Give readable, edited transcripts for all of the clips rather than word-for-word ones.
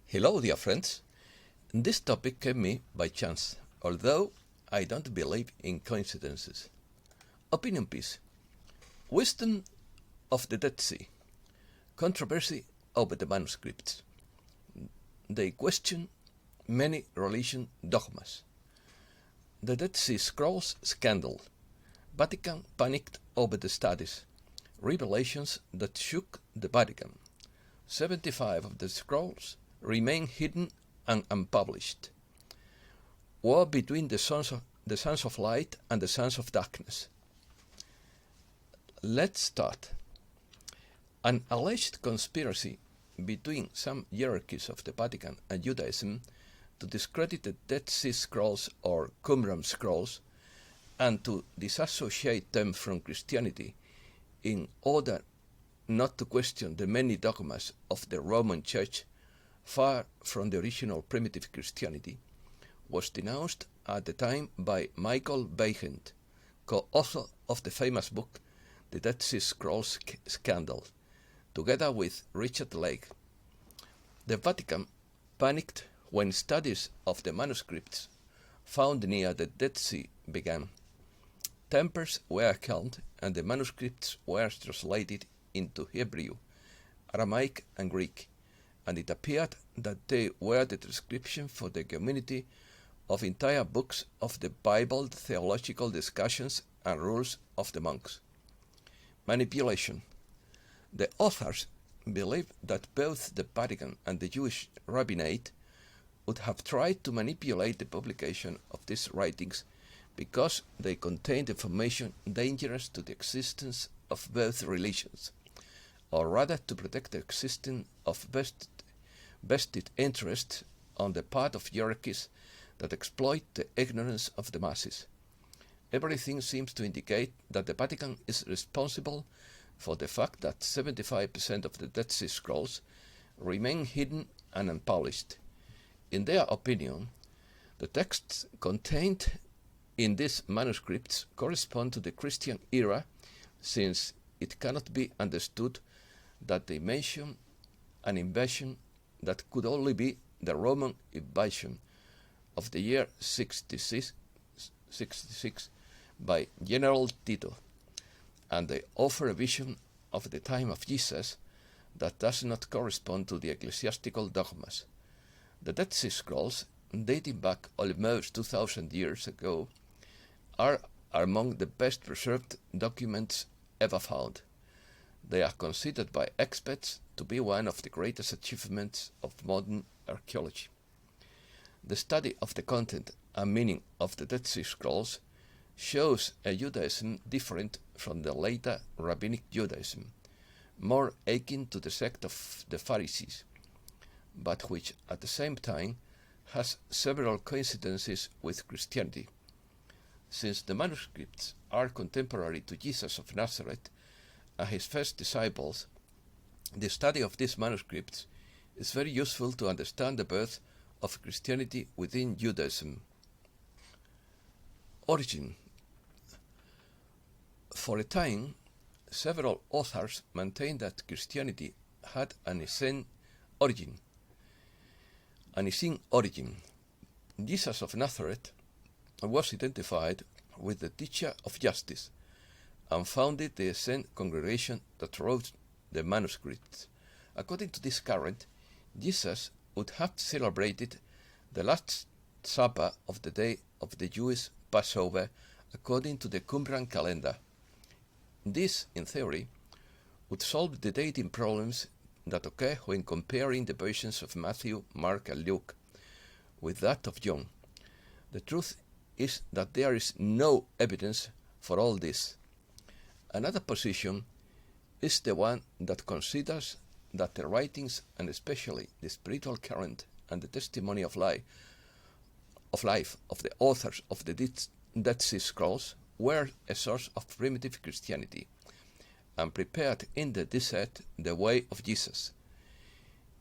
Hello, dear friends. This topic came me by chance, although I don't believe in coincidences. Opinion piece. Wisdom of the Dead Sea. Controversy over the manuscripts. They question many religion dogmas. The Dead Sea Scrolls scandal. Vatican panicked over the studies. Revelations that shook the Vatican. 75 of the scrolls remain hidden and unpublished. War between the sons of light and the sons of darkness. Let's start. An alleged conspiracy between some hierarchies of the Vatican and Judaism to discredit the Dead Sea Scrolls or Qumran scrolls and to disassociate them from Christianity in order not to question the many dogmas of the Roman Church far from the original primitive Christianity, was denounced at the time by Michael Beigent, co-author of the famous book The Dead Sea Scrolls Scandal, together with Richard Lake. The Vatican panicked when studies of the manuscripts found near the Dead Sea began. Tempers were held and the manuscripts were translated into Hebrew, Aramaic and Greek, and it appeared that they were the transcription for the community of entire books of the Bible, theological discussions and rules of the monks. Manipulation. The authors believed that both the Vatican and the Jewish rabbinate would have tried to manipulate the publication of these writings because they contained information dangerous to the existence of both religions, or rather to protect the existence of vested interests on the part of hierarchies that exploit the ignorance of the masses. Everything seems to indicate that the Vatican is responsible for the fact that 75% of the Dead Sea Scrolls remain hidden and unpublished. In their opinion, the texts contained in these manuscripts correspond to the Christian era, since it cannot be understood that they mention an invasion that could only be the Roman invasion of the year 66 by General Tito, and they offer a vision of the time of Jesus that does not correspond to the ecclesiastical dogmas. The Dead Sea Scrolls, dating back almost 2,000 years ago, are among the best preserved documents ever found. They are considered by experts to be one of the greatest achievements of modern archaeology. The study of the content and meaning of the Dead Sea Scrolls shows a Judaism different from the later rabbinic Judaism, more akin to the sect of the Pharisees, but which at the same time has several coincidences with Christianity. Since the manuscripts are contemporary to Jesus of Nazareth and his first disciples, the study of these manuscripts is very useful to understand the birth of Christianity within Judaism. Origin. For a time, several authors maintained that Christianity had an Essene origin. Jesus of Nazareth was identified with the teacher of justice and founded the Essene congregation that wrote the manuscripts. According to this current, Jesus would have celebrated the last supper of the day of the Jewish Passover according to the Qumran calendar. This, in theory, would solve the dating problems that occur when comparing the versions of Matthew, Mark, and Luke with that of John. The truth is that there is no evidence for all this. Another position is the one that considers that the writings, and especially the spiritual current and the testimony of life of the authors of the Dead Sea Scrolls, were a source of primitive Christianity and prepared in the desert the way of Jesus.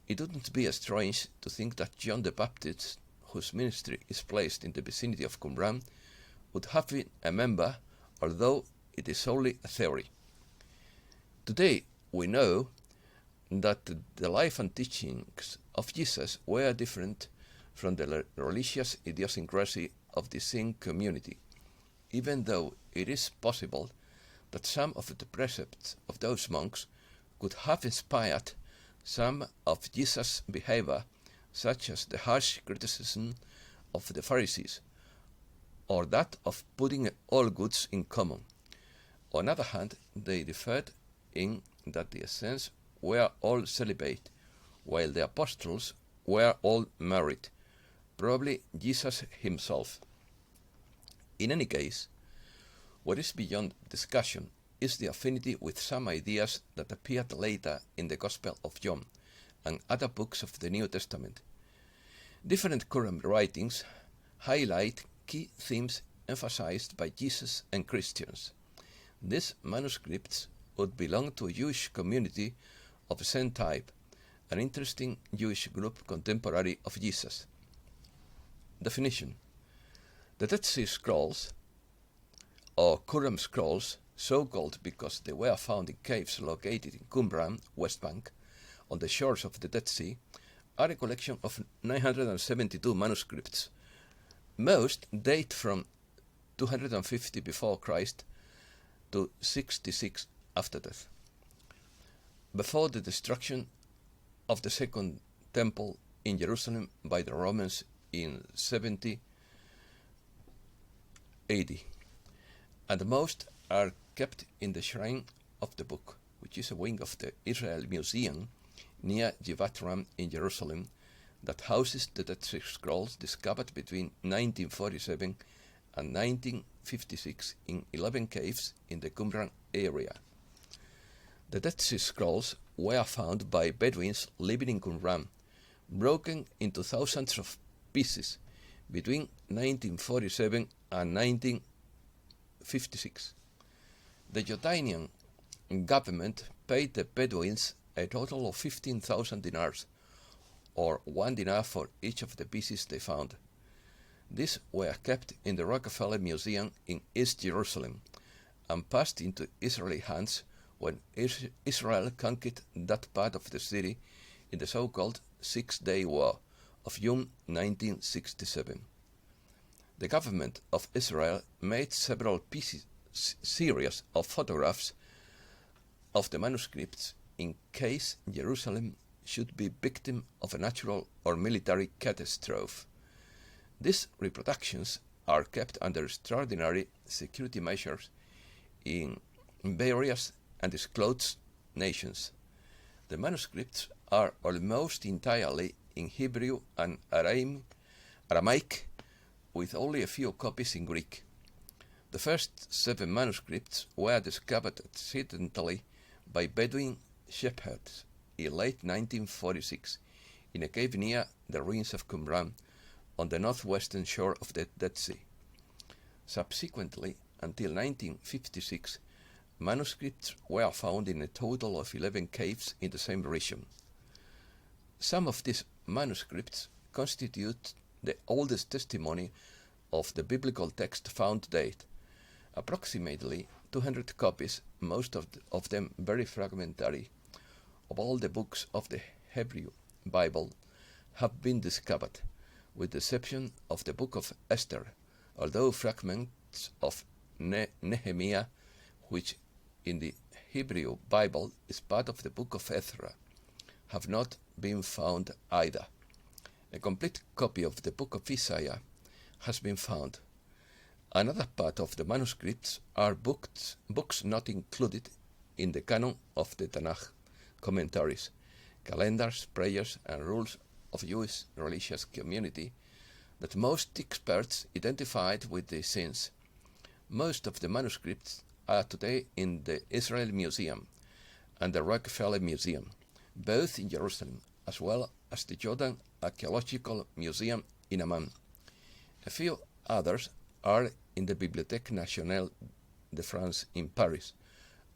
It wouldn't be strange to think that John the Baptist, whose ministry is placed in the vicinity of Qumran, would have been a member, although it is only a theory. Today we know that the life and teachings of Jesus were different from the religious idiosyncrasy of the same community, even though it is possible that some of the precepts of those monks could have inspired some of Jesus' behavior, such as the harsh criticism of the Pharisees, or that of putting all goods in common. On the other hand, they differed in that the saints were all celibate, while the apostles were all married, probably Jesus himself. In any case, what is beyond discussion is the affinity with some ideas that appeared later in the Gospel of John and other books of the New Testament. Different current writings highlight key themes emphasized by Jesus and Christians. These manuscripts would belong to a Jewish community of the same type, an interesting Jewish group contemporary of Jesus. Definition: the Dead Sea Scrolls, or Qumran scrolls, so called because they were found in caves located in Qumran, West Bank, on the shores of the Dead Sea, are a collection of 972 manuscripts. Most date from 250 before Christ to 66 after death. Before the destruction of the Second Temple in Jerusalem by the Romans in 70 AD, and most are kept in the Shrine of the Book, which is a wing of the Israel Museum near Givat Ram in Jerusalem that houses the Dead Sea Scrolls discovered between 1947 and 1956 in 11 caves in the Qumran area. The Dead Sea Scrolls were found by Bedouins living in Qumran, broken into thousands of pieces between 1947 and 1956. The Jordanian government paid the Bedouins a total of 15,000 dinars, or 1 dinar for each of the pieces they found. These were kept in the Rockefeller Museum in East Jerusalem and passed into Israeli hands when Israel conquered that part of the city in the so-called Six-Day War of June 1967. The government of Israel made several series of photographs of the manuscripts in case Jerusalem should be victim of a natural or military catastrophe. These reproductions are kept under extraordinary security measures in various undisclosed nations. The manuscripts are almost entirely in Hebrew and Aramaic, with only a few copies in Greek. The first 7 manuscripts were discovered accidentally by Bedouin shepherds in late 1946 in a cave near the ruins of Qumran on the northwestern shore of the Dead Sea. Subsequently, until 1956, manuscripts were found in a total of 11 caves in the same region. Some of these manuscripts constitute the oldest testimony of the biblical text found to date. Approximately 200 copies, most of them very fragmentary, of all the books of the Hebrew Bible have been discovered, with the exception of the book of Esther, although fragments of Nehemiah, which in the Hebrew Bible is part of the book of Ezra, have not been found either. A complete copy of the book of Isaiah has been found. Another part of the manuscripts are books not included in the canon of the Tanakh, commentaries, calendars, prayers, and rules of Jewish religious community that most experts identified with the sins. Most of the manuscripts are today in the Israel Museum and the Rockefeller Museum, both in Jerusalem, as well as the Jordan Archaeological Museum in Amman. A few others are in the Bibliothèque Nationale de France in Paris,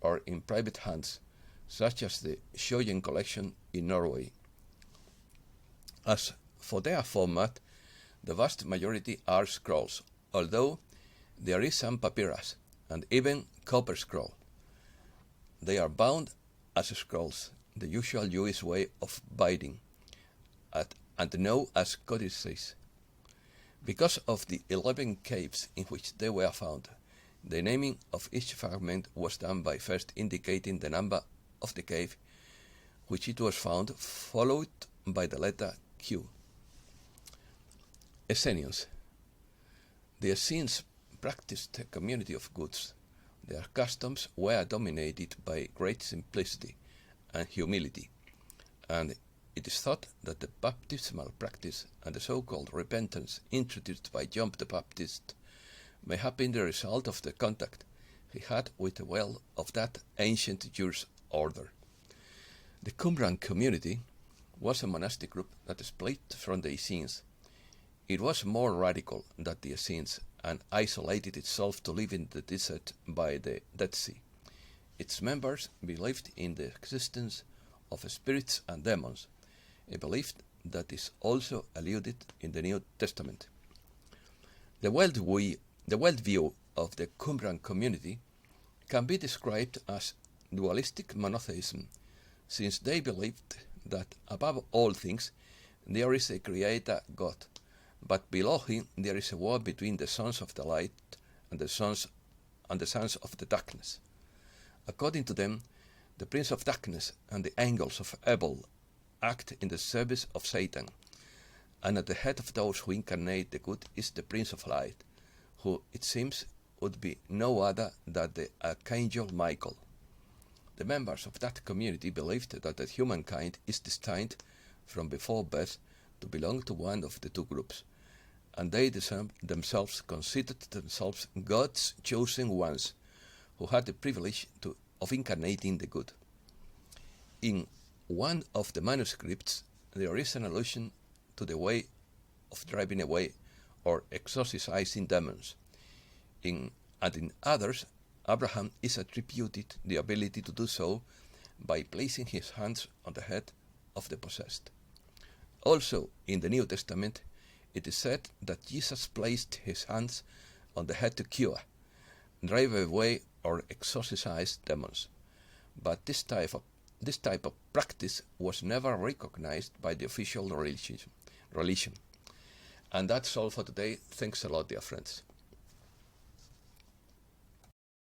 or in private hands, such as the Schoyen collection in Norway. As for their format, the vast majority are scrolls, although there is some papyrus and even copper scroll. They are bound as scrolls, the usual Jewish way of biting, and known as codices. Because of the 11 caves in which they were found, the naming of each fragment was done by first indicating the number of the cave which it was found, followed by the letter Q. Essenians. The Essenes practiced a community of goods. Their customs were dominated by great simplicity and humility, and it is thought that the baptismal practice and the so-called repentance introduced by John the Baptist may have been the result of the contact he had with the well of that ancient Jewish order. The Qumran community was a monastic group that split from the Essenes. It was more radical than the Essenes and isolated itself to live in the desert by the Dead Sea. Its members believed in the existence of spirits and demons, a belief that is also alluded in the New Testament. The worldview of the Qumran community can be described as dualistic monotheism, since they believed that above all things there is a creator God, but below him there is a war between the sons of the light and the sons of the darkness. According to them, the prince of darkness and the angels of evil act in the service of Satan, and at the head of those who incarnate the good is the Prince of Light, who, it seems, would be no other than the Archangel Michael. The members of that community believed that the humankind is destined from before birth to belong to one of the two groups, and they themselves considered themselves God's chosen ones, who had the privilege of incarnating the good. In one of the manuscripts, there is an allusion to the way of driving away or exorcising demons. In others, Abraham is attributed the ability to do so by placing his hands on the head of the possessed. Also, in the New Testament, it is said that Jesus placed his hands on the head to cure, drive away or exorcise demons. But this type of practice was never recognized by the official religion. And that's all for today. Thanks a lot, dear friends.